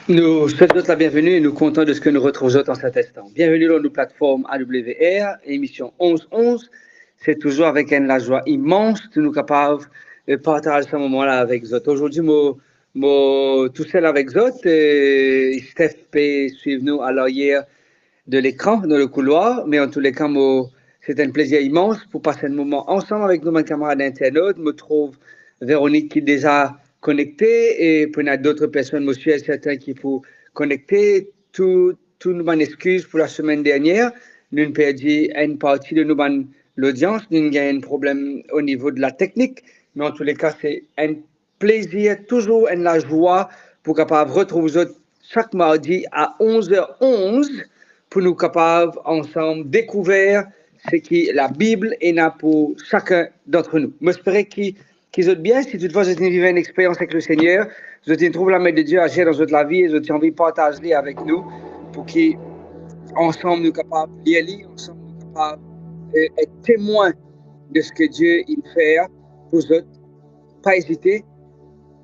Nous souhaitons la bienvenue et nous comptons de ce que nous retrouvons en cet instant. Bienvenue dans nos plateformes AWR, émission 11-11. C'est toujours avec la joie immense de nous capables de partager ce moment-là avec vous. Aujourd'hui, tout seul avec vous, Steph peut suivre nous à l'arrière de l'écran, dans le couloir, mais en tous les cas, c'est un plaisir immense pour passer un moment ensemble avec nos camarades internautes. Je trouve Véronique qui est déjà connectée et puis il y a d'autres personnes, monsieur et certains qui faut connecter. Tout nous m'en excuse pour la semaine dernière. Nous avons perdu une partie de l'audience. Nous avons un problème au niveau de la technique. Mais en tous les cas, c'est un plaisir, toujours une joie pour capable retrouver chaque mardi à 11h11 pour nous capables ensemble découvrir ce que la Bible est là pour chacun d'entre nous. J'espère qu'ils ont bien. Si toutefois vous avez vécu une expérience avec le Seigneur, vous avez trouvé la main de Dieu agir dans votre vie et vous avez envie de partager avec nous pour qu'ensemble nous capables de lire, ensemble nous capables d'être témoins de ce que Dieu il fait pour vous. Pas hésiter.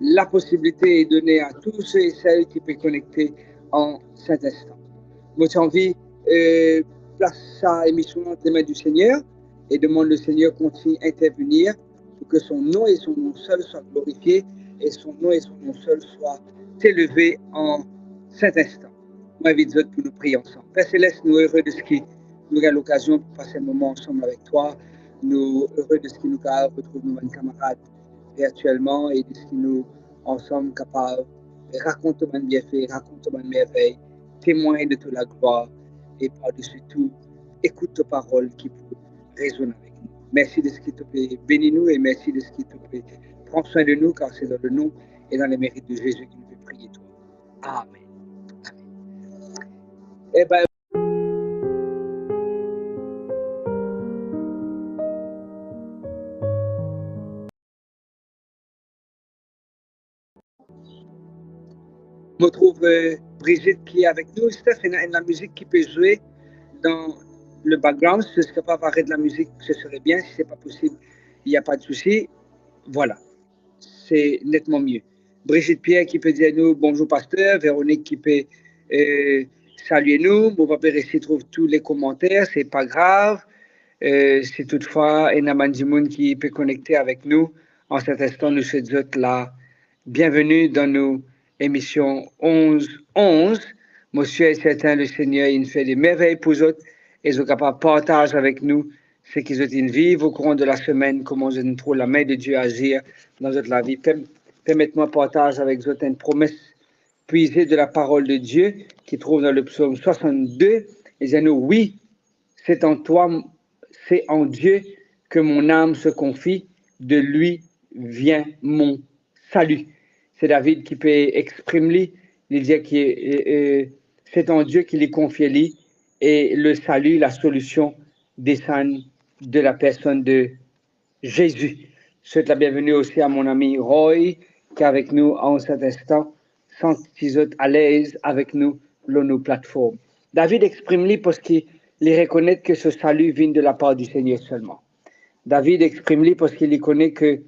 La possibilité est donnée à tous ceux et celles qui peuvent connecter en cet instant. Moi, j'ai envie de placer sa émission entre les mains du Seigneur et demande le Seigneur continue à intervenir pour que son nom et son nom seul soient glorifiés et son nom et son nom seul soient élevés en cet instant. Moi, j'invite vous pour nous prier ensemble. Père Céleste, nous heureux de ce qui nous a l'occasion de passer un moment ensemble avec toi. Nous heureux de ce qui nous a retrouvé nos camarades virtuellement et de ce qui nous ensemble capables de raconter mon bienfait, raconter mon merveille, témoigner de toute la gloire et par-dessus tout, écoute ta parole qui peut résonner avec nous. Merci de ce qui te plaît, bénis-nous et merci de ce qui te plaît. Prends soin de nous car c'est dans le nom et dans les mérites de Jésus que nous pouvons prier toi. Amen. Amen. Eh ben, je trouve Brigitte qui est avec nous. Steph, il y a la musique qui peut jouer dans le background. Si ce n'est pas arrêter de la musique, ce serait bien. Si ce n'est pas possible, il n'y a pas de souci. Voilà, c'est nettement mieux. Brigitte Pierre qui peut dire nous bonjour pasteur, Véronique qui peut saluer nous. Mon papa ici trouve tous les commentaires, c'est pas grave. Si toutefois il y a un qui peut connecter avec nous, en cet instant nous souhaitons la bienvenue dans nos émissions 11-11. Monsieur est certain, le Seigneur, il fait des merveilles pour eux et ils sont capables de partager avec nous ce qu'ils ont vivre au courant de la semaine, comment ils trouvent la main de Dieu agir dans notre vie. Permettez-moi de partager avec vous une promesse puisée de la parole de Dieu qui trouve dans le psaume 62. Et dit nous, oui, c'est en toi, c'est en Dieu que mon âme se confie, de lui vient mon salut. C'est David qui peut exprimer, il dit que c'est en Dieu qu'il est confié lui, et le salut, la solution descend de la personne de Jésus. Je souhaite la bienvenue aussi à mon ami Roy, qui est avec nous en cet instant, sans qu'ils soient à l'aise avec nous sur nos plateformes. David exprime-lui parce qu'il reconnaît que ce salut vient de la part du Seigneur seulement. David exprime-lui parce qu'il connaît que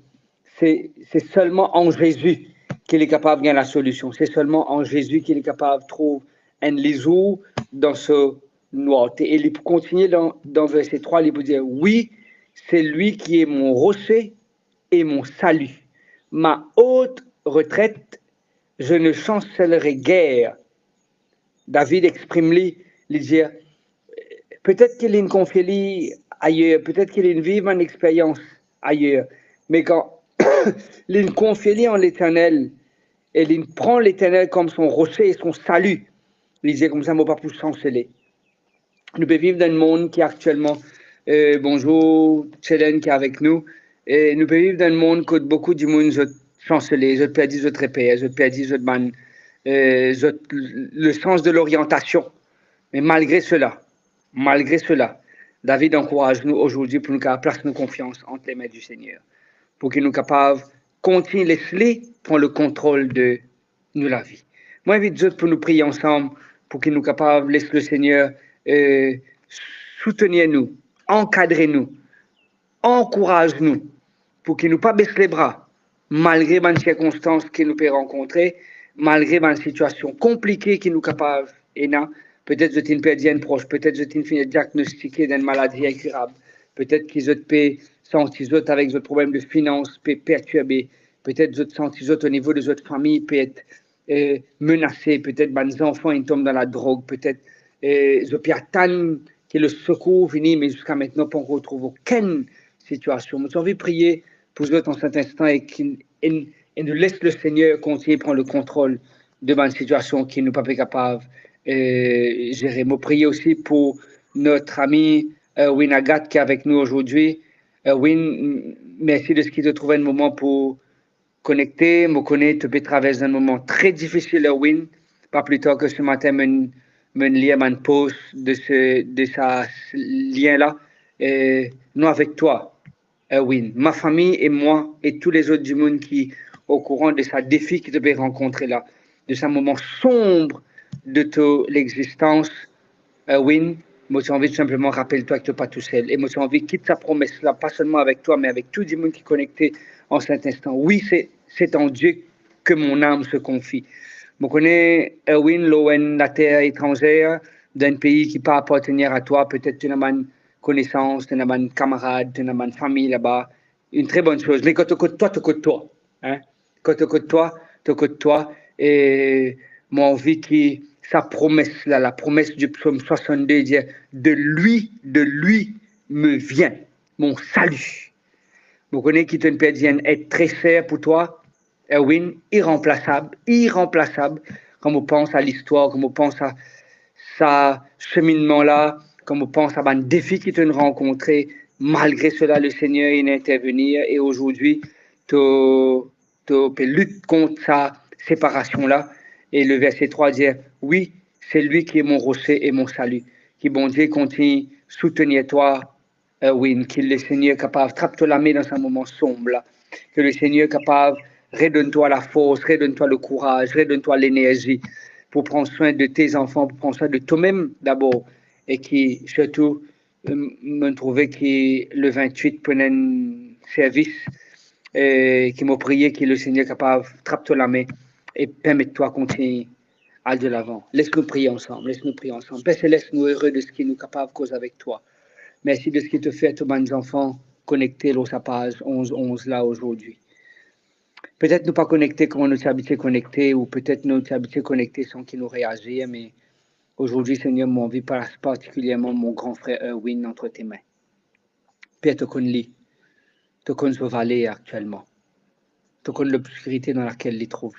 c'est seulement en Jésus qu'il est capable de gagner la solution. C'est seulement en Jésus qu'il est capable de trouver un lisour dans ce noir. Et il continue dans verset 3, il peut dire, oui, c'est lui qui est mon rocher et mon salut. Ma haute retraite, je ne chancellerai guère. David exprime-lui, il dit, peut-être qu'il a une confiance ailleurs, peut-être qu'il a une vive expérience ailleurs, mais quand il confie en l'Éternel, et il prend l'Éternel comme son rocher et son salut, il dit comme ça, moi pas pour chanceler. Nous pouvons vivre dans un monde qui est actuellement, bonjour, Chélen qui est avec nous, et nous pouvons vivre dans un monde que beaucoup de monde ont chancelé, ont perdu votre repère, ont perdu le sens de l'orientation. Mais malgré cela, David encourage nous aujourd'hui pour nous placer nos confiance entre les mains du Seigneur, pour qu'il nous capable de continuer à laisser prendre le contrôle de nous la vie. Moi, j'invite pour nous prier ensemble, pour qu'il nous capable de laisser le Seigneur soutenir nous, encadrer nous, encourage nous, pour qu'il nous pas baisse les bras, malgré les circonstances qu'il nous peut rencontrer, malgré une situation compliquée qui nous capable, et là, peut-être que tu perdu un proche, peut-être que tu fini diagnostiqué d'une maladie incurable, peut-être qu'ils ont senti avec des problèmes de finances perturbés, peut-être que senti au niveau de votre famille peut être menacé, peut-être que les enfants ils tombent dans la drogue, peut-être que attendent que le secours finisse, mais jusqu'à maintenant, on ne retrouve aucune situation. J'ai envie de prier pour eux en cet instant et nous laisse le Seigneur continuer à prendre le contrôle devant une situation qui nous pas capable de gérer. Je prie aussi pour notre ami Win Agat qui est avec nous aujourd'hui. Win, merci de ce qu'il te trouve un moment pour connecter. Je connais, tu peux traverser un moment très difficile, Win. Pas plus tard que ce matin, je lire un post de ce lien-là. Nous avec toi. Win, ma famille et moi et tous les autres du monde qui au courant de ce défi que tu devais rencontrer là, de ce moment sombre de l'existence, Win, moi j'ai envie de simplement rappelle-toi que tu n'es pas tout seul. Et moi j'ai envie de quitter sa promesse là, pas seulement avec toi, mais avec tout le monde qui est connecté en cet instant. Oui, c'est en Dieu que mon âme se confie. Je connais Erwin, la terre étrangère, d'un pays qui ne peut pas appartenir à toi. Peut-être tu n'as pas une connaissance, tu n'as pas une camarade, tu n'as pas une famille là-bas. Une très bonne chose. Mais quand tu écoutes toi, tu écoutes toi. Hein? Quand tu écoutes toi, tu écoutes toi. Et moi, envie que sa promesse, là, la promesse du psaume 62, dit de lui me vient mon salut. Vous connaissez qui te perdienne être très cher pour toi, Erwin, irremplaçable, quand on pense à l'histoire, quand on pense à sa cheminement-là, quand on pense à un défi qui te rencontré, malgré cela, le Seigneur est intervenu et aujourd'hui, tu luttes contre sa séparation-là. Et le verset 3 dit, oui, c'est lui qui est mon rocher et mon salut. Qui, bon Dieu, continue soutenir toi, Erwin, que le Seigneur est capable, trappe-toi la main dans un moment sombre, là. Que le Seigneur est capable, redonne-toi la force, redonne-toi le courage, redonne-toi l'énergie pour prendre soin de tes enfants, pour prendre soin de toi-même d'abord, et qui, surtout, me trouver que le 28 prenait un service, qui m'a prié que le Seigneur est capable, trappe-toi la main et permette-toi de continuer à aller de l'avant. Laisse-nous prier ensemble, Père Céleste, nous heureux de ce qui nous est capable de causer avec toi. Merci de ce qui te fait à tous mes enfants connectés dans sa page 11 là aujourd'hui. Peut-être nous pas connectés comme nous sommes habitués connectés, ou peut-être nous sommes habitués connectés sans qu'ils nous réagissent, mais aujourd'hui, Seigneur, mon vie passe particulièrement mon grand frère Erwin entre tes mains. Père, te connais, te connais ce vallée actuellement, te connais l'obscurité dans laquelle il trouve,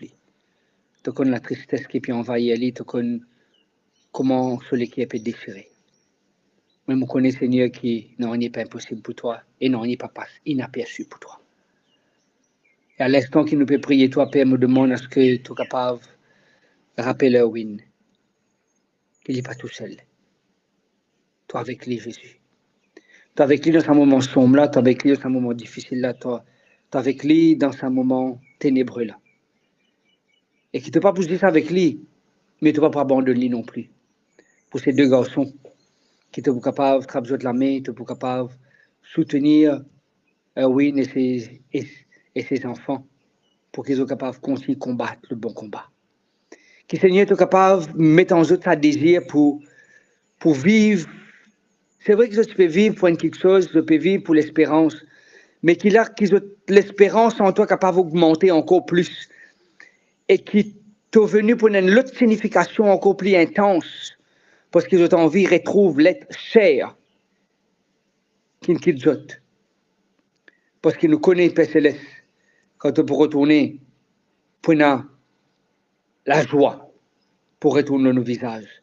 te connais la tristesse qui peut envahir, te connais comment celui qui peut déchirer. Mais je connais, Seigneur, qui n'en est pas impossible pour toi et n'en est pas inaperçu pour toi. Et à l'instant qu'il nous peut prier, toi, Père, me demande à ce que tu es capable de rappeler Erwin qu'il n'est pas tout seul. Toi avec lui, Jésus. Toi avec lui dans un moment sombre là, toi avec lui dans un moment difficile là, toi avec lui dans un moment ténébreux là. Et qui ne t'a pas poussé ça avec lui, mais tu ne vas pas abandonner lui non plus. Pour ces deux garçons qui sont capables de travailler de la main, qui sont capables de soutenir Erwin et ses enfants pour qu'ils soient capables de continuer à combattre le bon combat. Que Seigneur est capable de mettre en eux sa désir pour vivre. C'est vrai que tu peux vivre pour quelque chose, tu peux vivre pour l'espérance, mais qu'ils ont l'espérance en toi capable d'augmenter encore plus et qui t'ont venu pour une autre signification encore plus intense parce qu'ils ont envie de retrouver l'être cher qu'ils quittent autres. Parce qu'ils nous connaissent, Père Céleste, quand on peut retourner pour la joie pour retourner nos visages.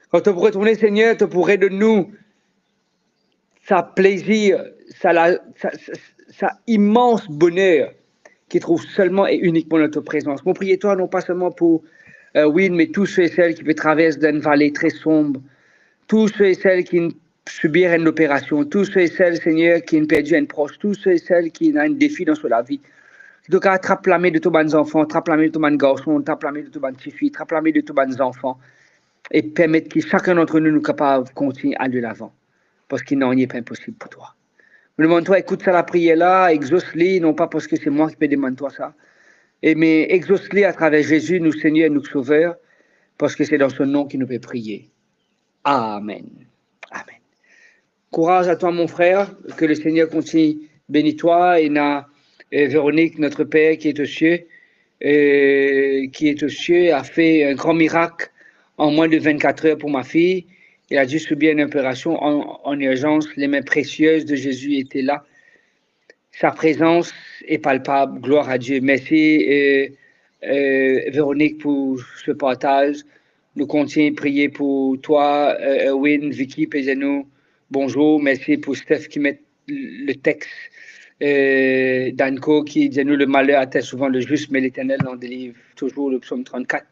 Quand on peut retourner, Seigneur, tu pourrais de nous ça plaisir, ça immense bonheur qui trouve seulement et uniquement notre présence. Mon priez-toi, non pas seulement pour Win, mais tous ceux et celles qui traversent une vallée très sombre, tous ceux et celles qui subirent une opération, tous ceux et celles, Seigneur, qui ont perdu un proche, tous ceux et celles qui ont un défi dans la vie. Donc, attrape la main de tous les enfants, attrape la main de tous les garçons, attrape la main de tous les filles, attrape la main de tous les enfants, et permettre que chacun d'entre nous nous capable de continuer à aller de l'avant. Parce qu'il n'en est pas impossible pour toi. Je demande toi, écoute ça la prière là, exauce-les, non pas parce que c'est moi qui peux demander toi ça, Et mais exauce-les à travers Jésus, nous Seigneur et nous Sauveur, parce que c'est dans son nom qu'il nous peut prier. Amen. Amen. Courage à toi, mon frère, que le Seigneur continue. Bénis toi et Véronique, notre Père qui est aux cieux, a fait un grand miracle en moins de 24 heures pour ma fille. Elle a dû subir une opération en urgence. Les mains précieuses de Jésus étaient là. Sa présence est palpable. Gloire à Dieu. Merci, Véronique, pour ce partage. Nous continuons à prier pour toi, Erwin, Vicky, Pézenou. Bonjour. Merci pour Steph qui met le texte. Danko qui dit nous le malheur attend souvent le juste, mais l'Éternel en délivre toujours, le psaume 34.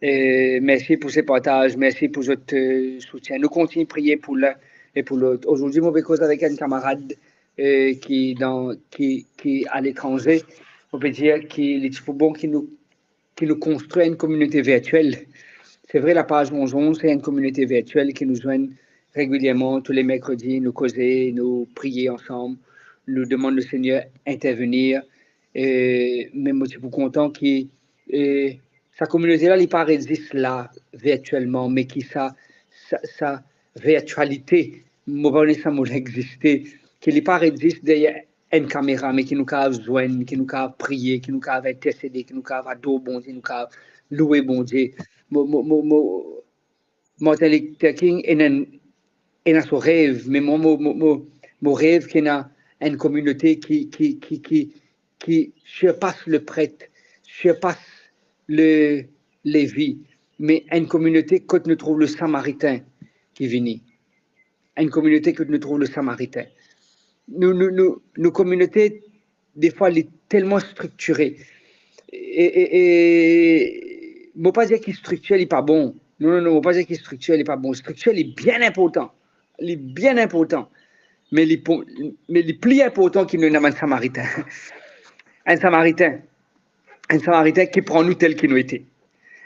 Merci pour ces partages, merci pour votre soutien. Nous continuons à prier pour l'un et pour l'autre. Aujourd'hui, je vais cause avec un camarade qui est à l'étranger. On peut dire qu'il est bon qui nous construit une communauté virtuelle. C'est vrai, la page 11, c'est une communauté virtuelle qui nous joint régulièrement tous les mercredis, nous causer, nous prier ensemble, nous demande le Seigneur intervenir. Mais moi, je suis content que sa communauté-là, il pas existe là virtuellement, mais qui sa virtualité, moi, ça m'a existé, qu'il pas existe derrière une caméra, mais qui nous a joindre, qui nous a prier, qui nous a intercéder, qui nous a adorer bon Dieu, qui nous a louer bon Dieu. Martin Luther King est son rêve, mais mon rêve qu'il y a une communauté qui surpasse le prêtre, surpasse les vies, mais une communauté que nous trouve le Samaritain qui vient. Une communauté que nous trouve le Samaritain. Nos communautés, des fois, elles sont tellement structurées. Et je ne veux pas dire que structure n'est pas bon. Non, je ne veux pas dire que structure n'est pas bon. Structure est bien important. Elle est bien important. Mais il est plus important qu'il ne un Samaritain. Un Samaritain qui prend nous tel qu'il nous était.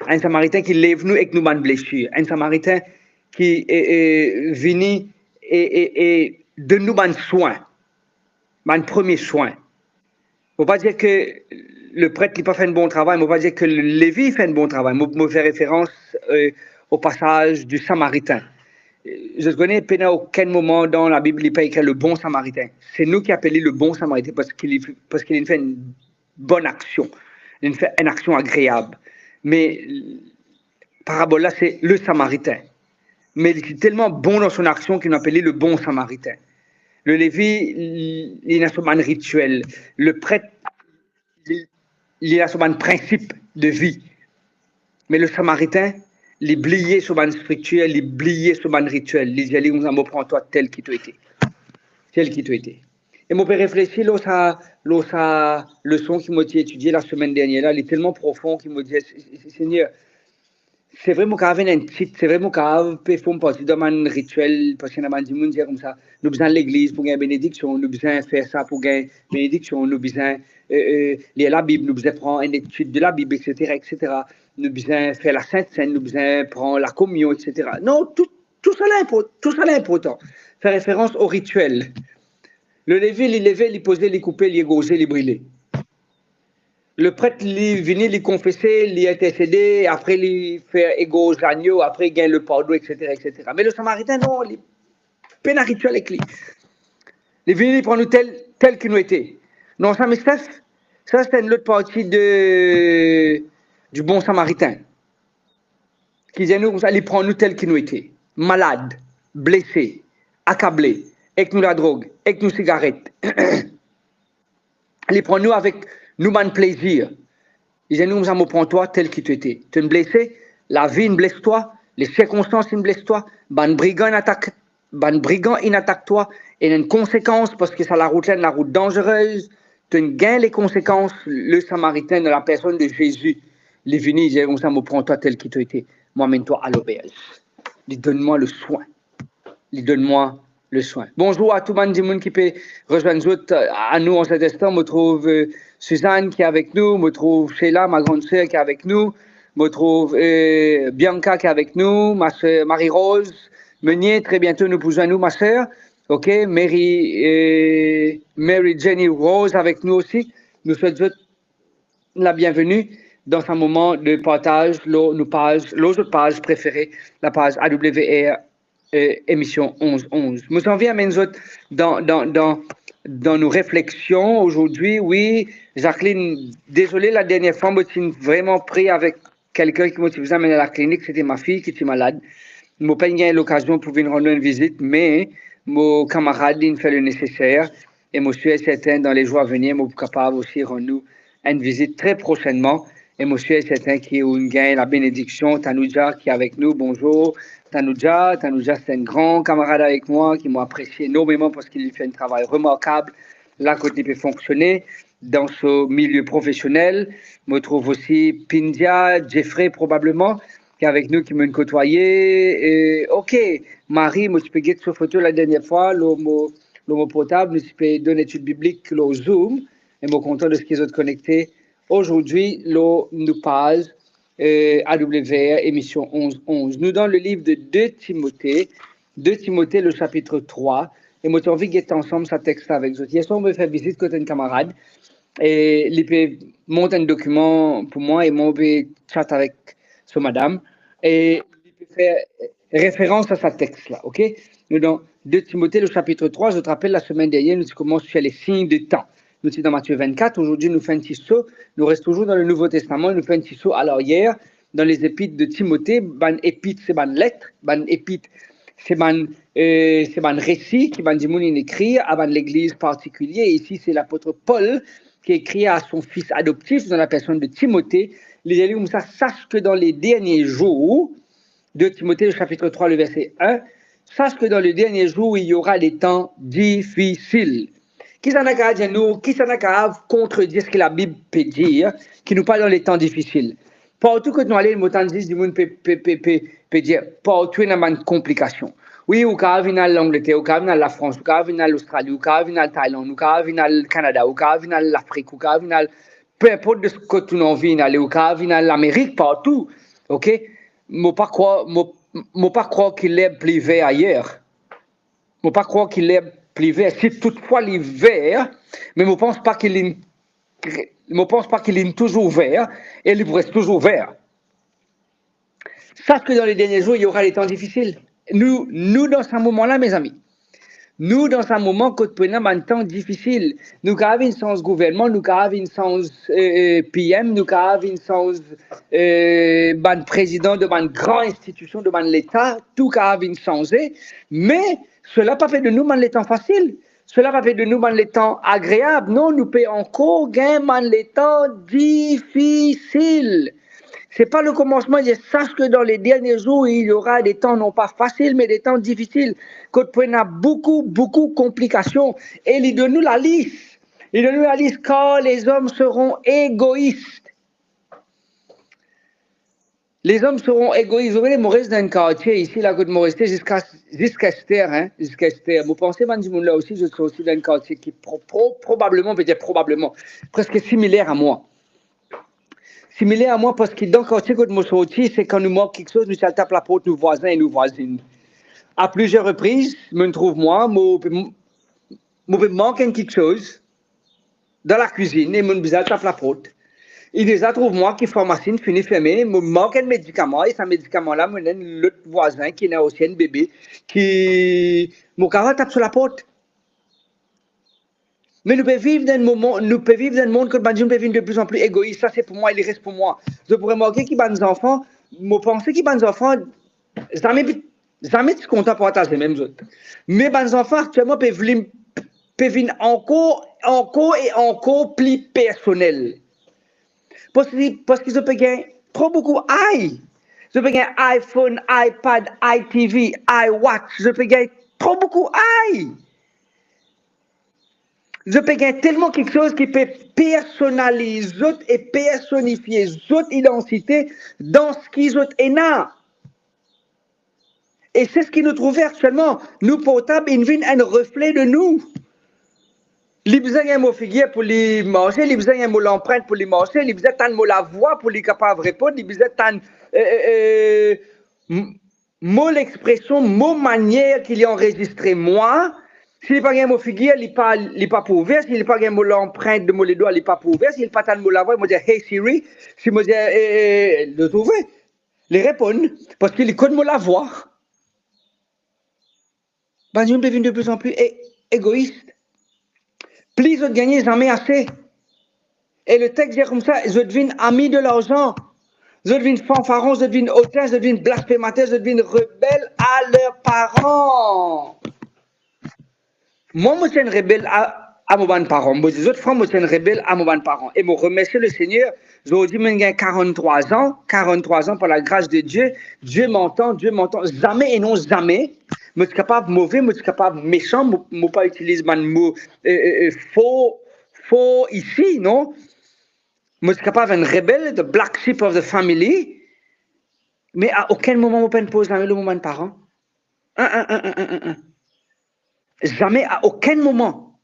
Un Samaritain qui lève nous avec nous bonnes blessures. Un Samaritain qui vient et donne nous bonnes soins. Bonnes premiers soins. Il ne faut pas dire que le prêtre n'a pas fait un bon travail, il ne faut pas dire que le Lévi fait un bon travail. Je fais référence au passage du Samaritain. Je ne connais pas à aucun moment dans la Bible, il n'est pas écrit le bon Samaritain. C'est nous qui appelons le bon Samaritain parce qu'il fait une bonne action, il fait une action agréable. Mais parabole là, c'est le Samaritain. Mais il est tellement bon dans son action qu'il nous appelle le bon Samaritain. Le Lévi, il a son rituel. Le prêtre, il a son principe de vie. Mais le Samaritain, il est blié sur une structure, il est blié sur un rituel. Il dit, on va prendre toi tel qui tu étais. Tel qui tu étais. Et mon père réfléchit, là, sa leçon qu'il m'a étudiée la semaine dernière, là, elle est tellement profonde qu'il m'a dit, Seigneur, c'est vraiment qu'il y avait un titre, c'est vraiment qu'il y avait partie dans un rituel, parce qu'il y a un monde comme ça. Nous avons besoin de l'église pour gagner bénédiction, nous avons besoin de faire ça pour gagner bénédiction, nous avons besoin lire la Bible, nous avons besoin de prendre une étude de la Bible, etc., etc. Nous avons besoin de faire la Sainte Seine, nous avons besoin de prendre la communion, etc. Non, tout ça est important. Faire référence au rituel. Le lever, il levait, il posait, il coupait, il égosait, il brûlait. Le prêtre, il venait, il confessait, il intercédait, après il fait égorger l'agneau, après il gagne le pardon, etc., etc. Mais le Samaritain, non, il peine à rituel avec lui. Il venait, il prend nous tel qu'il nous était. Non, ça, mais ça c'est une autre partie du bon Samaritain. Qui disait nous, il prend nous tel qu'il nous était. Malade, blessé, accablé, avec nous la drogue, avec nous cigarettes. Il prend nous avec nous un plaisir. Il dit, nous allons prendre toi tel que tu étais. Tu es blessé, la vie ne blesse toi, les circonstances ne blessent toi, ban brigand inattaque toi, et il y a une conséquence parce que ça la route dangereuse. Tu gagnes les conséquences. Le Samaritain de la personne de Jésus, il est venu, il dit, nous allons prendre toi tel que tu étais. Moi, mène-toi à l'auberge. Il donne-moi le soin. Il donne-moi le soin. Bonjour à tout le monde qui peut rejoindre à nous en cet instant. Je trouve Suzanne qui est avec nous, je trouve Sheila, ma grande sœur qui est avec nous, je trouve Bianca qui est avec nous, ma sœur Marie-Rose, Meunier, très bientôt nous pouvons nous, ma sœur. Ok, Mary Jenny Rose avec nous aussi. Nous souhaitons la bienvenue dans un moment de partage, nos autres pages préférées, la page AWR émission 11-11. Je m'en viens, mais dans nos réflexions aujourd'hui, oui, Jacqueline, désolé la dernière fois, je suis vraiment pris avec quelqu'un qui m'a amené à la clinique, c'était ma fille qui était malade. Je n'ai pas eu l'occasion pour venir rendre une visite, mais mon camarade il fait le nécessaire et je suis certain dans les jours à venir, je suis capable aussi de rendre une visite très prochainement. Et je suis certain qu'il y a la bénédiction. Tanoudja qui est avec nous, bonjour. Tanoudja, c'est un grand camarade avec moi qui m'a apprécié énormément parce qu'il fait un travail remarquable. Là, côté peut fonctionner dans ce milieu professionnel. Je trouve aussi Pindia, Jeffrey probablement, qui est avec nous, qui m'a côtoyé. Ok, Marie, moi, tu peux guetter cette photo la dernière fois, l'homo portable, tu peux donner une étude biblique, le Zoom, et je suis content de ce qu'ils ont connecté. Aujourd'hui, nous page AWR, émission 11-11. Nous dans le livre de 2 Timothée, le chapitre 3, et moi, j'ai envie d'être ensemble ce texte avec vous. Hier soir, on me fait visite côté un camarade, et il peut monter un document pour moi, et moi, je vais chat avec ce madame, et il peut faire référence à ce texte-là, ok? Nous dans 2 Timothée, le chapitre 3, je te rappelle, la semaine dernière, nous commençons sur les signes des temps. Nous sommes dans Matthieu 24. Aujourd'hui, nous faisons un petit saut. Nous restons toujours dans le Nouveau Testament. Nous faisons un petit saut à l'arrière dans les épîtres de Timothée. Ban épître, c'est ban lettre. Ban épître, c'est ban récit qui ban dimoun écrit à ban l'église particulière. Ici, c'est l'apôtre Paul qui écrit à son fils adoptif dans la personne de Timothée. Les élus, ça sache que dans les derniers jours, de Timothée, le chapitre 3, le verset 1, sache que dans les derniers jours, il y aura des temps difficiles. Qui s'en a qu'à dire nous, qui s'en a qu'à contredire ce que la Bible peut dire, qui nous parle dans les temps difficiles. Partout que nous allons, le mot du monde peut dire, partout il y a une complication. Oui, ou quand on vient l'Angleterre, ou quand on vient la France, ou quand on vient l'Australie, ou quand on vient la Thaïlande, ou quand on vient le Canada, ou quand on vient l'Afrique, ou quand on vient peu importe de ce que tu en viens aller, ou quand on vient l'Amérique, partout, ok? Moi pas croire qu'il est plus vert ailleurs. Moi pas croire qu'il est plus vert. Si toutefois l'hiver, mais je ne pense pas qu'il est toujours vert et il reste toujours vert. Sache que dans les derniers jours, il y aura des temps difficiles. Nous dans ce moment-là, mes amis, nous, dans un moment que nous avons un temps difficile, nous avons une sens gouvernement, nous avons une sens PM, nous avons une sens président de une grande institution de l'État, tout a changé, mais cela n'a pas fait de nous les temps faciles, cela n'a pas fait de nous les temps agréables, non, nous pouvons encore gagner les temps difficiles. C'est pas le commencement, je sache que dans les derniers jours, il y aura des temps non pas faciles, mais des temps difficiles. Quand on a beaucoup de complications. Et il donne nous la liste. Il donne nous la liste quand les hommes seront égoïstes. Les hommes seront égoïstes. Vous voyez, je reste dans un quartier ici, là, côté Maurice, jusqu'à Esther, hein, jusqu'à Esther. Vous pensez, là aussi, je suis aussi dans un quartier qui probablement, peut-être probablement, presque similaire à moi. Similaire à moi parce que dans le quartier que je sorti, c'est quand nous manque quelque chose, nous tapons la porte, nos voisins et nos voisines. À plusieurs reprises, je me trouve moi, je manque quelque chose dans la cuisine et je tape la porte. Il déjà trouve moi qui pharmacie finit fermée, me manque un médicament et ce médicament-là me donne l'autre voisin qui est aussi un bébé qui mon camarade tape sur la porte. Mais nous pouvons vivre dans un moment, nous pouvons vivre dans un monde que nous pouvons vivre de plus en plus égoïste. Ça, c'est pour moi, il reste pour moi. Je pourrais remarquer qu'il y a des enfants, je pense qu'il y a des enfants, jamais sont contents pour partager les mêmes autres. Mais les enfants, actuellement, peuvent venir encore et encore plus personnels. Parce qu'ils ont gagné trop beaucoup i. Je peux gagner iPhone, iPad, iTV, iWatch. Je peux gagner trop beaucoup i. Je peux gagner tellement quelque chose qui peut personnaliser et personnifier votre identité dans ce qu'ils ont là. Et c'est ce qui nous trouve actuellement. Nous portables, ils viennent un reflet de nous. Les besoins d'un mot figure pour les manger, les besoins d'un mot l'empreinte pour les manger, les besoins d'un mot la voix pour les capables de répondre, les besoins d'un mot l'expression, mot manière qu'il y a enregistré moi. S'il n'est pas un mot figure, il n'est pas pour ouvrir. S'il n'est pas un mot l'empreinte de mot les doigts, il n'est pas pour ouvrir. S'il n'est pas tant de mot la voix, il me dit Hey Siri. S'il me dit de trouver, les répondre. Parce qu'il connaît mot la voix. Ben, je devient de plus en plus égoïste. Plus je gagne, j'en mets assez. Et le texte dit comme ça, je deviens ami de l'argent. Je deviens fanfaron, je deviens hautain, je deviens blasphémateur, je deviens rebelle à leurs parents. Moi, je suis un rebelle à mes parents. Moi, les autres fois, je suis un rebelle à mes parents. Et je remercie le Seigneur. Je dis, j'ai 43 ans, 43 ans par la grâce de Dieu. Dieu m'entend, Dieu m'entend. Jamais et non jamais. Je suis capable de mauvais, je suis capable de méchant. Je ne pas utiliser mon mot faux ici, non? Je suis capable d'un rebelle, de black sheep of the family. Mais à aucun moment, je ne pose jamais le moment de parents. Jamais, à aucun moment.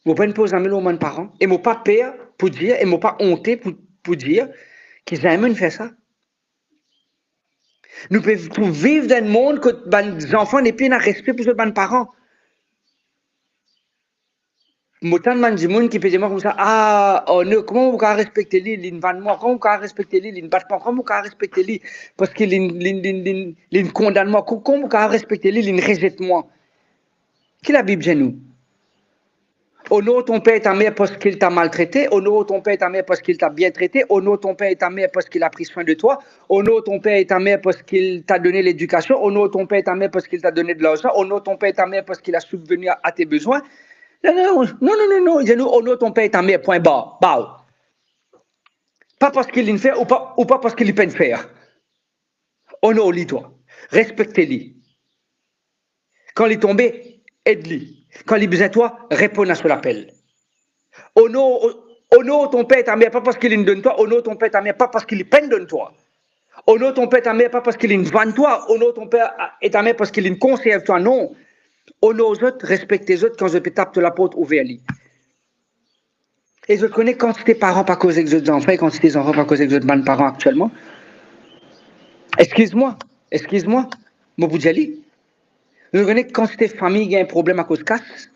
Je ne pose jamais le moment de parents. Et je ne pas peur pour dire, et je ne pas honté pour dire qu'ils jamais fait ça. Nous pouvons vivre dans un monde que les enfants n'aient plus de respect pour leurs parents. Autant de monde qui peut dire comme ça, ah, oh non, comment vous pouvez respecter lui, il va moi, comment vous pouvez respecter lui, il ne bat pas, comment vous pouvez respecter lui, parce qu'il condamne moi, comment vous pouvez respecter lui, il rejette moi. Qui la Bible chez nous? Honore ton père et ta mère parce qu'il t'a maltraité, honore ton père et ta mère parce qu'il t'a bien traité, honore ton père et ta mère parce qu'il a pris soin de toi, honore ton père et ta mère parce qu'il t'a donné l'éducation, honore ton père et ta mère parce qu'il t'a donné de l'argent, honore ton père et ta mère parce qu'il a subvenu à tes besoins. Non. Il dit nous, honore ton père et ta mère, point barre. Pas parce qu'il le fait ou pas parce qu'il peine faire. Honore-lui, toi. Respecte-lui. Quand il est tombé, aide-lui. Quand il est besoin de toi, réponds à son appel. Honore ton père et ta mère, pas parce qu'il le donne toi. Honore ton père et ta mère, pas parce qu'il peine donne toi. Honore ton père et ta mère, pas parce qu'il le vend toi. Honore ton père et ta mère parce qu'il le conserve toi. Non. Honore les autres, respecte les autres quand je peux taper la porte ouverte. Et je connais quantité de parents pas cause des autres enfants et quantité d'enfants pas cause des autres parents actuellement. Excuse-moi, mon boudjali. Je connais quantité de familles qui ont un problème à cause de casse.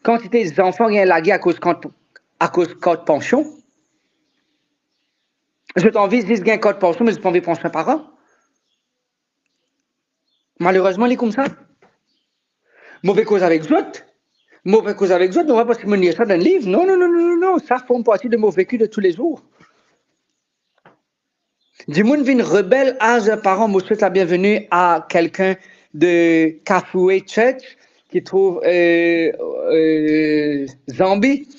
Quantité d'enfants qui ont lagué à cause de pension. Je t'envie de dire qu'il y a un code pension, mais je n'ai pas envie de penser par an. Malheureusement, il est comme ça. Mauvais cause avec les autres. Mauvais cause avec les autres, on va pas se mener ça dans le livre. Non. Ça forme partie de mon vécu de tous les jours. Du monde vient rebelle à ses parents. Je souhaite la bienvenue à quelqu'un de Kafoué Church qui trouve Zambie.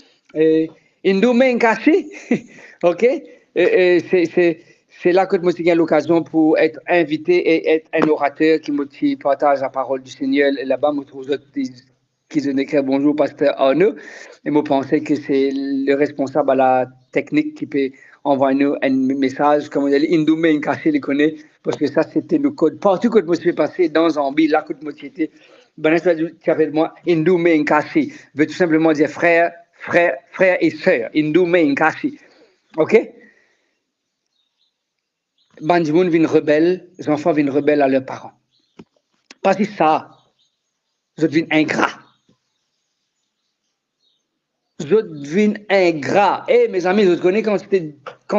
Indoume Nkashi. OK? C'est là que je j'ai l'occasion pour être invité et être un orateur qui partage la parole du Seigneur. Et là-bas, je trouve qui se décrit bonjour, pasteur Arnaud. Et je pensais que c'est le responsable à la technique qui peut envoyer nous un message, comme on dit, Indoume Nkashi, les connaît, parce que ça, c'était le code. Partout que je me suis passé dans Zambie, là que je me suis été, tu appelles moi Indoume Nkashi, veut tout simplement dire frère et sœur, Indoume Nkashi. OK? Bandimoun viennent rebelles, les enfants viennent rebelles à leurs parents. Pas si ça, je deviens ingrat. Je deviens ingrat. Eh, mes amis, je connais quand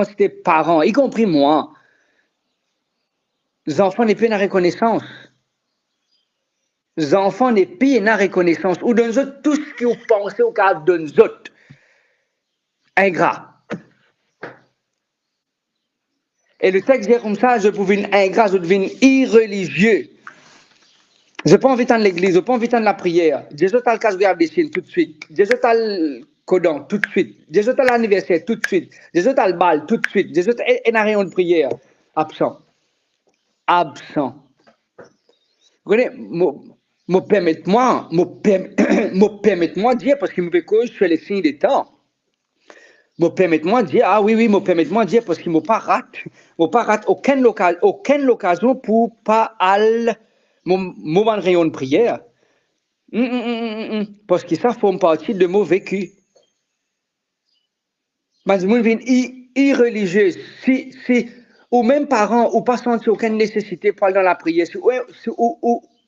c'était parents, y compris moi. Les enfants n'est plus la reconnaissance. Les enfants n'est plus la reconnaissance. Ou d'un autres, tout ce que vous pensez au cas d'un autres. Ingrat. Et le texte dit comme ça, je deviens ingrat, je deviens irreligieux. Je n'ai pas envie d'entendre l'église, je n'ai pas envie d'entendre la prière. Jésus a le casse de tout de suite. Jésus a le codon tout de suite. Jésus a l'anniversaire tout de suite. Jésus a le bal tout de suite. Jésus a une réunion de prière. Absent. Vous connaissez, permettez-moi de dire, parce que je suis les signes des temps. Permettez-moi de dire, permettez-moi de dire, parce qu'il ne m'a pas raté aucune occasion pour pas aller mon moment de réunion de prière. Parce que ça forme partie de mon vécu. Mais je suis irreligieux. Si, ou même parents, ou pas sentir aucune nécessité pour aller dans la prière,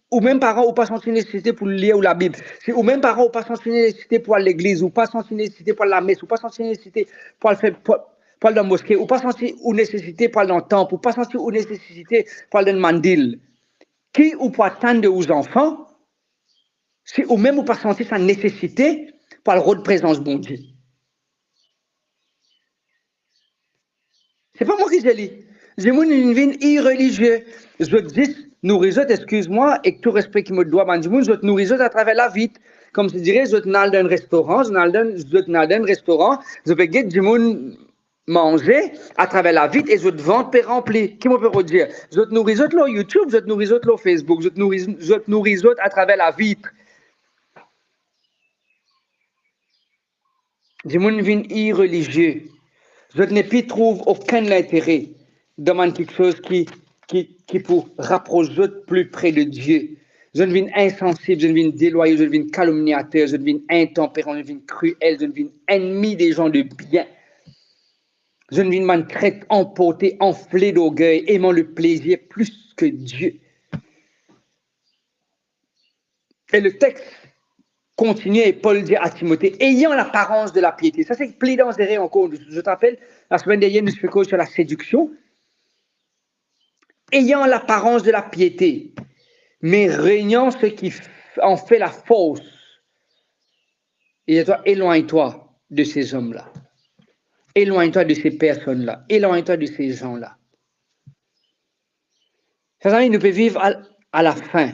ou ou même parents, ou pas sentir nécessité pour lire ou la Bible. Si ou même parents, ou pas sentir nécessité pour aller à l'église, ou pas sentir nécessité pour aller à la messe, ou pas sentir nécessité pour aller faire, pour aller dans la mosquée, ou pas sentir ou nécessité pour aller dans le temple, ou pas sentir ou nécessité pour aller dans le mandil. Qui ou pour attendre aux enfants, si ou même ou pas sentir sa nécessité pour le rôle de présence bon Dieu. C'est pas moi qui je lis. J'ai une vie irreligieuse. Je dis, nourris excuse-moi, et que tout respect qui me doit, je nourris à travers la vie. Comme je dirais, je n'ai dans un restaurant, je n'ai un restaurant, je vais guetter du monde manger à travers la vie et je te vends paix rempli. Qui me peut dire? Je te nourris sur YouTube, je te nourris sur Facebook, je te nourris à travers la vitre. Du monde vient irreligieux. Je ne plus trouve aucun intérêt dans quelque chose qui pour rapprocher plus près de Dieu. Je ne viens insensible, je ne viens déloyé, je ne viens calomniateur, je ne viens intempérant, je ne viens cruel, je ne viens ennemi des gens de bien. Je ne viens manquer emporté, enflé d'orgueil, aimant le plaisir plus que Dieu. Et le texte continue et Paul dit à Timothée, ayant l'apparence de la piété. Ça, c'est plaidoyer encore. Je te rappelle, la semaine dernière, nous faisons sur la séduction. Ayant l'apparence de la piété, mais régnant ce qui en fait la fausse. Et toi, éloigne-toi de ces hommes-là. Éloigne-toi de ces personnes-là. Éloigne-toi de ces gens-là. Ça, nous pouvons vivre à la fin.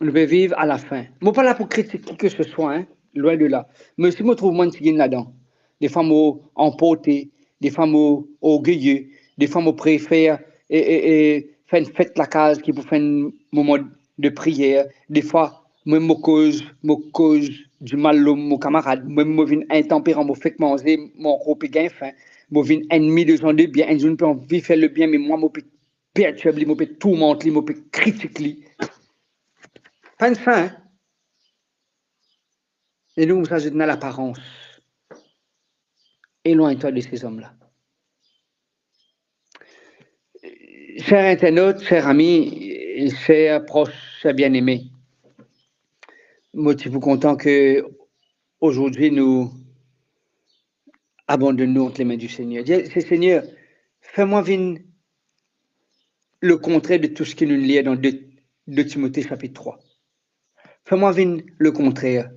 Nous pouvons vivre à la fin. Je ne suis pas là pour critiquer qui que ce soit, hein, loin de là. Mais si je me trouve moins de là-dedans, des femmes emportées, des femmes orgueilleuses, des femmes préfèrent faire une fête la case qui pour faire un moment de prière. Des fois, moi, je cause du mal à mon camarade. Moi, je viens intempérant, je fais manger, mon groupe gain faim. Je viens ennemi de gens de bien. Je ne peux envie de faire le bien, mais moi, je peux perturber, je peux tourmenter, je peux critiquer. Pas une fin, hein? Et nous, ça, je donne l'apparence. Éloigne-toi de ces hommes-là. Chers internautes, chers amis, chers proches, chers bien-aimés, moi, je suis content que aujourd'hui nous abandonnons entre les mains du Seigneur. Dis, Seigneur, fais-moi vivre le contraire de tout ce qui nous lie dans 2 Timothée chapitre 3. Fais-moi vivre le contraire.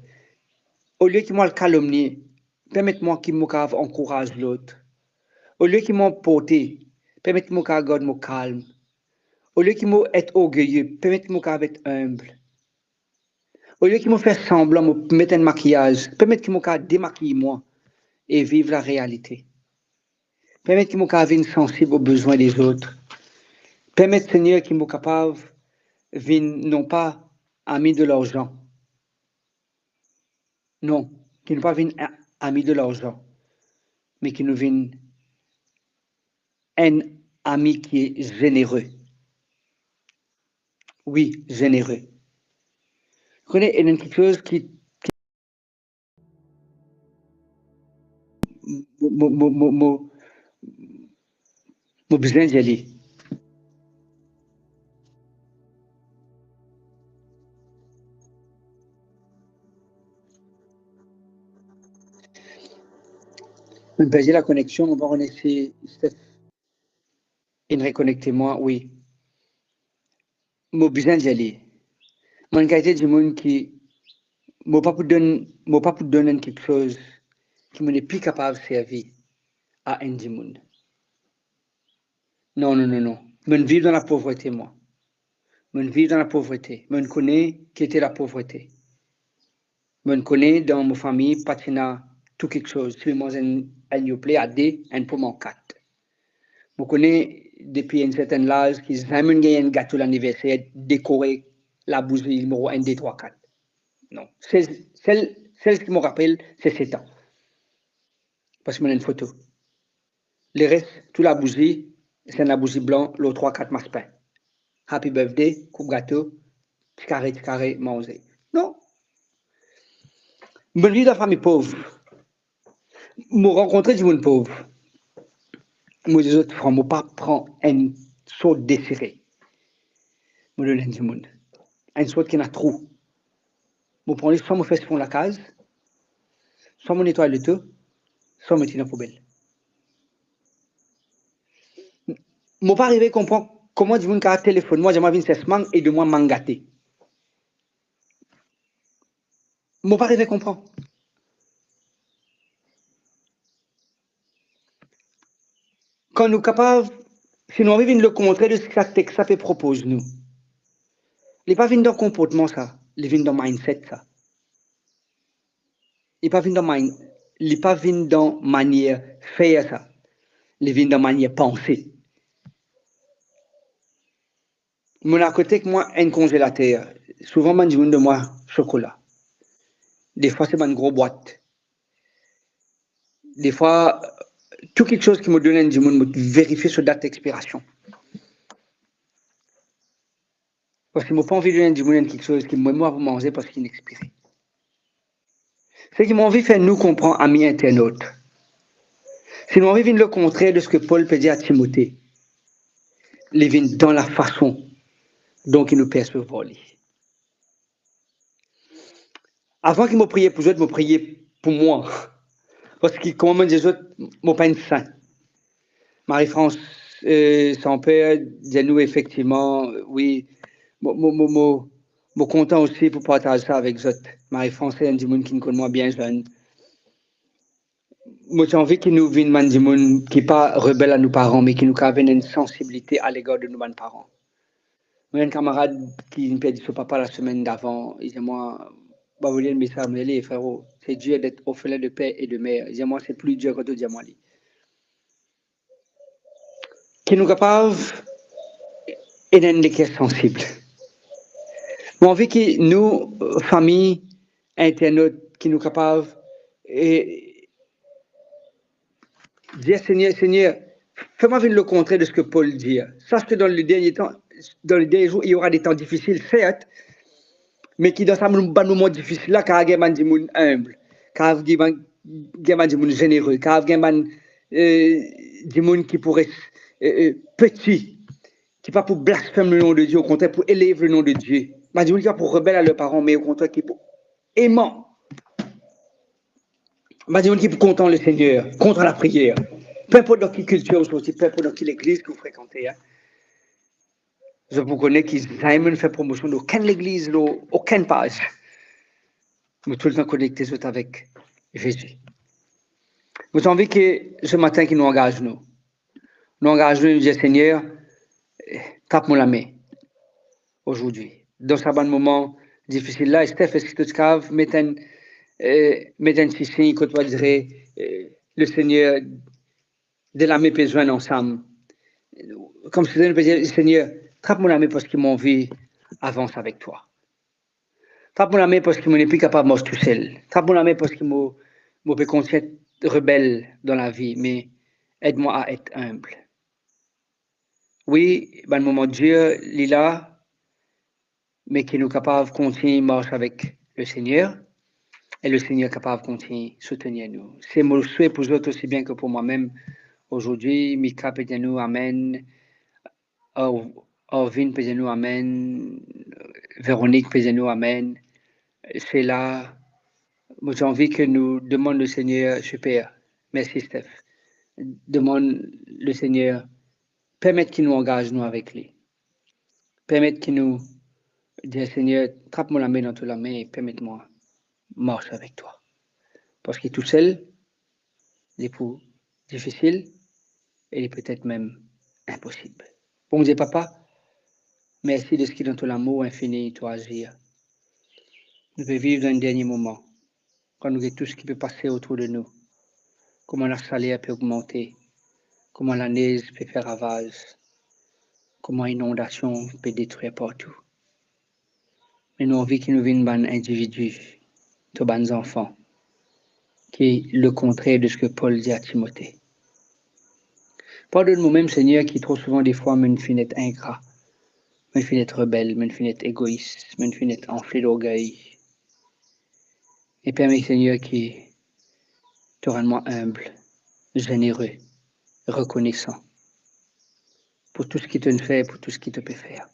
Au lieu qu'il m'a calomnié, permette-moi qu'il m'encourage l'autre. Au lieu qu'il m'a porté, permette-moi qu'il garde mon calme. Au lieu qu'il m'être orgueilleux, permette-moi d'être humble. Au lieu qu'il me fasse semblant, me mettre un maquillage, permette-moi qu'il démaquille moi et vivre la réalité. Permette-moi qu'il soit sensible aux besoins des autres. Permette, Seigneur, qu'il soit capable de non pas ami de l'argent. Non, qu'il ne pas ami de l'argent, mais qu'il nous vienne un ami qui est généreux. Oui, généreux. Vous connaissez, il y a quelque chose qui m'a besoin d'y aller. Je vais la connexion, on va relancer Steph. Il reconnecter moi, oui. J'ai besoin d'y aller. Mon qualité du monde qui m'a pas pour donner quelque chose qui me n'est plus capable de servir à un du monde. Non, non, non, non. Je vis dans la pauvreté, moi. Je vis dans la pauvreté. Je connais qui était la pauvreté. Je connais dans ma famille, patina, tout quelque chose. Si je mange un plaît à deux, un pomme en quatre. Je connais depuis un certain âge qu'ils aiment gagner un gâteau d'anniversaire, décorer la bougie numéro 1, 2, 3, 4. Non. Celle qui me rappelle, c'est 7 ans. Parce que j'ai une photo. Le reste, toute la bougie, c'est la bougie blanche, l'autre 3, 4 masses-pain. Happy birthday, coupe gâteau, petit carré, manger. Non. Je vis dans la famille pauvre. Je rencontre du monde pauvre. Moi, les autres, je ne pas prendre un saut désiré. Je donne du monde. une sorte qui n'a trop. Je prends les, soit je fais fond la case, soit je nettoie le tout, soit je mets dans la poubelle. Je ne pas arrivé à comprendre comment du monde qui a téléphone, moi, j'ai vu ce manque et de moi m'engater. Je ne pas arrivé à comprendre. Quand nous sommes capables, si nous arrivons le contraire de ce que ça texte ça fait propose nous. Il n'est pas venu dans le comportement ça, il vient dans le mindset ça. Il n'est pas venu dans mind, il n'est pas venu dans manière faire ça. Il vient dans manière penser. Mon à côté que moi un congélateur. Souvent man dit de moi chocolat. Des fois c'est une grosse boîte. Des fois tout quelque chose qui me donne un monde me vérifier sur date d'expiration. Parce que je n'ai pas envie de donner un monde quelque chose qui moi vous manger parce qu'il est expiré. C'est qui m'a envie de faire nous comprendre amis internautes. Si nous envie le contraire de ce que Paul peut dire à Timothée, les vins dans la façon dont il nous percevons. Avant qu'il me priait pour eux, il me priait pour moi. Parce que, comme je disais, je ne suis pas un saint. Marie-France, son père, dit nous effectivement, oui, je suis content aussi pour partager ça avec vous. Marie-France, c'est un monde qui nous connaît bien jeune. Moi, j'ai envie qu'il nous vienne un monde qui n'est pas rebelle à nos parents, mais qui nous a une sensibilité à l'égard de nos parents. Moi, un camarade qui me dit son papa la semaine d'avant, il dit moi, bah, vous voulez le message, mais les frérot, c'est dur d'être orphelin de père et de mère. Il dit moi, c'est plus dur que de dire moi. Qui nous capable et d'un des sensible. Moi, envie que nous, famille, internautes, qui nous capables et dire Seigneur, Seigneur, fais-moi venir le contraire de ce que Paul dit. Sache que dans les derniers temps, dans les derniers jours, il y aura des temps difficiles, certes, mais qui dans ce moment difficile là, car il y a des gens humbles, car il y a des gens généreux, car il y a des gens qui pourraient petits, qui pas pour blasphémer le nom de Dieu, au contraire pour élever le nom de Dieu. Des gens qui pas pour rebelle à leurs parents, mais au contraire qui pour aimant. Des gens qui pour content le Seigneur, contre la prière. Peu importe dans quelle culture vous sortez, peu importe dans quelle église que vous fréquentez. Hein. Je vous connais qui jamais fait promotion d'aucune église, aucune page. Mais tout le temps connecté avec Jésus. Vous avez envie que ce matin qui nous engage nous. Nous engageons nous dire Seigneur, tape-moi la main aujourd'hui. Dans ce bon moment difficile là, Steph, est-ce que tu caves, mettre un petit signe que tu dirais le Seigneur de la main peut joindre ensemble. Comme si tu dire Seigneur, tape-moi la main parce que mon vie avance avec toi. Tape-moi la main parce que je n'est plus capable de marcher tout seul. Tape-moi la main parce que je peux continuer être rebelle dans la vie, mais aide-moi à être humble. Oui, ben, le moment Dieu, il est là, mais qui nous capable de continuer à marcher avec le Seigneur, et le Seigneur est capable de continuer à soutenir nous. C'est mon souhait pour vous autres aussi bien que pour moi-même. Aujourd'hui, Mika peut dire nous Amen, Orvin peut dire nous Amen, Véronique peut dire nous Amen. C'est là, moi j'ai envie que nous demandions le Seigneur, super, merci Steph, demande le Seigneur, permettre qu'il nous engage nous avec lui, permettre qu'il nous dise Seigneur, trappe-moi la main dans toute la main et permette-moi marcher avec toi. Parce que tout seul, c'est pour difficile et il est peut-être même impossible. Bon Dieu papa, merci de ce qui est dans ton amour infini, toi agir. Nous pouvons vivre dans un dernier moment, quand nous avons tout ce qui peut passer autour de nous, comment la salaire peut augmenter, comment la neige peut faire ravage, comment l'inondation peut détruire partout. Mais nous avons envie qu'il nous vienne un individu, de bons enfants, qui est le contraire de ce que Paul dit à Timothée. Pardonne-moi même, Seigneur, qui trop souvent, des fois, me fait être ingrat, me fait être rebelle, me fait être égoïste, me fait être enflé d'orgueil. Et permets, Seigneur, qui te rende moi humble, généreux, reconnaissant pour tout ce qu'il te fait, pour tout ce qu'il te peut faire.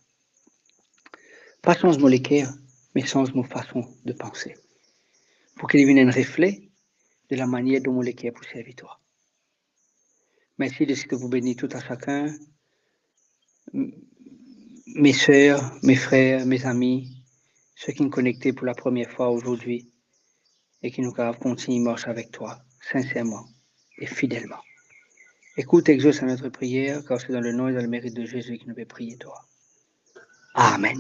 Pas change-moi les cœurs, mais change ma façon de penser. Pour qu'il devienne un reflet de la manière dont mon cœur pour servir toi. Merci de ce que vous bénissez tout à chacun, mes sœurs, mes frères, mes amis, ceux qui nous connectés pour la première fois aujourd'hui et qui nous continuent à marcher avec toi, sincèrement et fidèlement. Écoute, exauce à notre prière, car c'est dans le nom et dans le mérite de Jésus que nous vais prier toi. Amen.